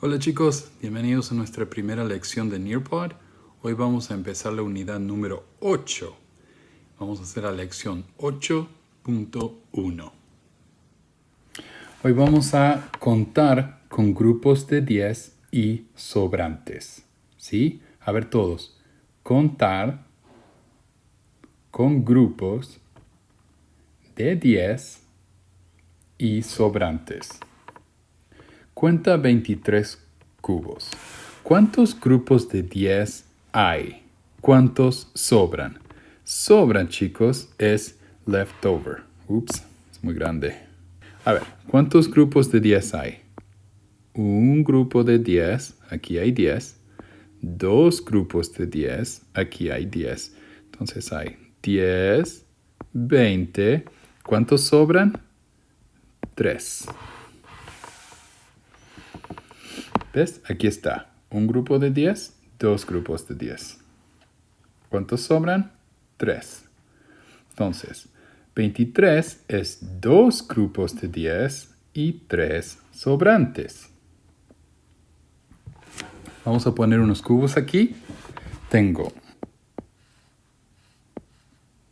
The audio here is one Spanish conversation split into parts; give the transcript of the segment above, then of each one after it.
Hola chicos, bienvenidos a nuestra primera lección de Nearpod. Hoy vamos a empezar la unidad número 8. Vamos a hacer la lección 8.1. Hoy vamos a contar con grupos de 10 y sobrantes. ¿Sí? A ver todos. Contar con grupos de 10 y sobrantes. Cuenta 23 cubos. ¿Cuántos grupos de 10 hay? ¿Cuántos sobran? Sobran, chicos, es leftover. Ups, es muy grande. A ver, ¿cuántos grupos de 10 hay? Un grupo de 10, aquí hay 10. Dos grupos de 10, aquí hay 10. Entonces hay 10, 20. ¿Cuántos sobran? 3. ¿Ves? Aquí está. Un grupo de 10, dos grupos de 10. ¿Cuántos sobran? 3. Entonces, 23 es dos grupos de 10 y 3 sobrantes. Vamos a poner unos cubos aquí. Tengo.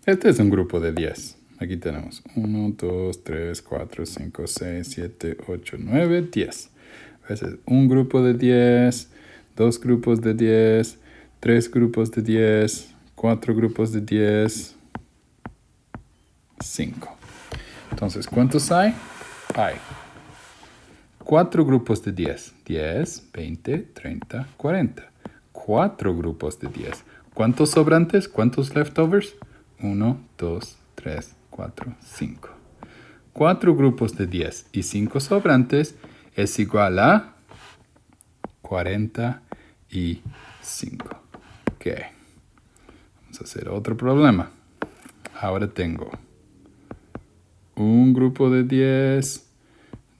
Este es un grupo de 10. Aquí tenemos 1, 2, 3, 4, 5, 6, 7, 8, 9, 10. Un grupo de 10, dos grupos de 10, tres grupos de 10, cuatro grupos de 10, 5. Entonces, ¿cuántos hay? Hay 4 grupos de 10. 10, 20, 30, 40. 4 grupos de 10. ¿Cuántos sobrantes? ¿Cuántos leftovers? 1, 2, 3, 4, 5. 4 grupos de 10 y 5 sobrantes es igual a 45. Ok. Vamos a hacer otro problema. Ahora tengo un grupo de 10,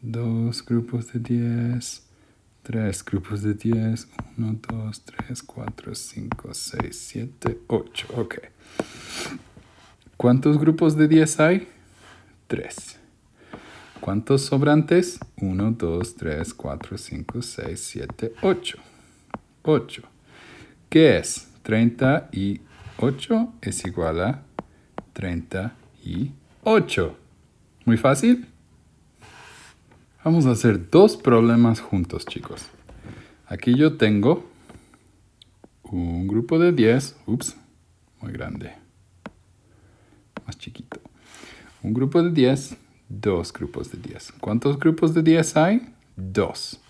dos grupos de 10, tres grupos de 10, 1, 2, 3, 4, 5, 6, 7, 8. Ok. ¿Cuántos grupos de 10 hay? 3. ¿Cuántos sobrantes? 1, 2, 3, 4, 5, 6, 7, 8. 8. ¿Qué es? 38 es igual a 38. ¿Muy fácil? Vamos a hacer dos problemas juntos, chicos. Aquí yo tengo un grupo de 10. Ups, muy grande. Más chiquito. Un grupo de 10. Dos grupos de 10. ¿Cuántos grupos de 10 hay? 2.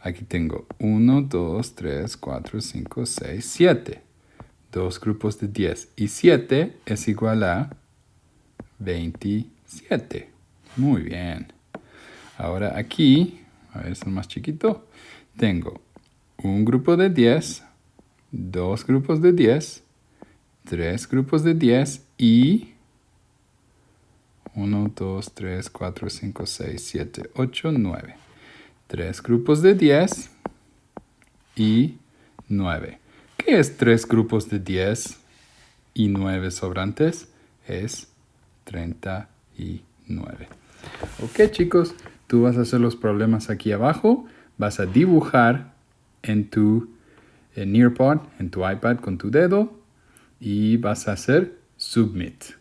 Aquí tengo 1, 2, 3, 4, 5, 6, 7. Dos grupos de 10 y 7 es igual a 27. Muy bien. Ahora aquí, a ver, es el más chiquito. Tengo un grupo de 10, dos grupos de 10, tres grupos de 10 y 1, 2, 3, 4, 5, 6, 7, 8, 9. 3 grupos de 10 y 9. ¿Qué es 3 grupos de 10 y 9 sobrantes? Es 39. Ok, chicos, tú vas a hacer los problemas aquí abajo. Vas a dibujar en tu Nearpod, en tu iPad con tu dedo y vas a hacer Submit.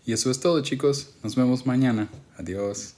Y eso es todo, chicos. Nos vemos mañana. Adiós.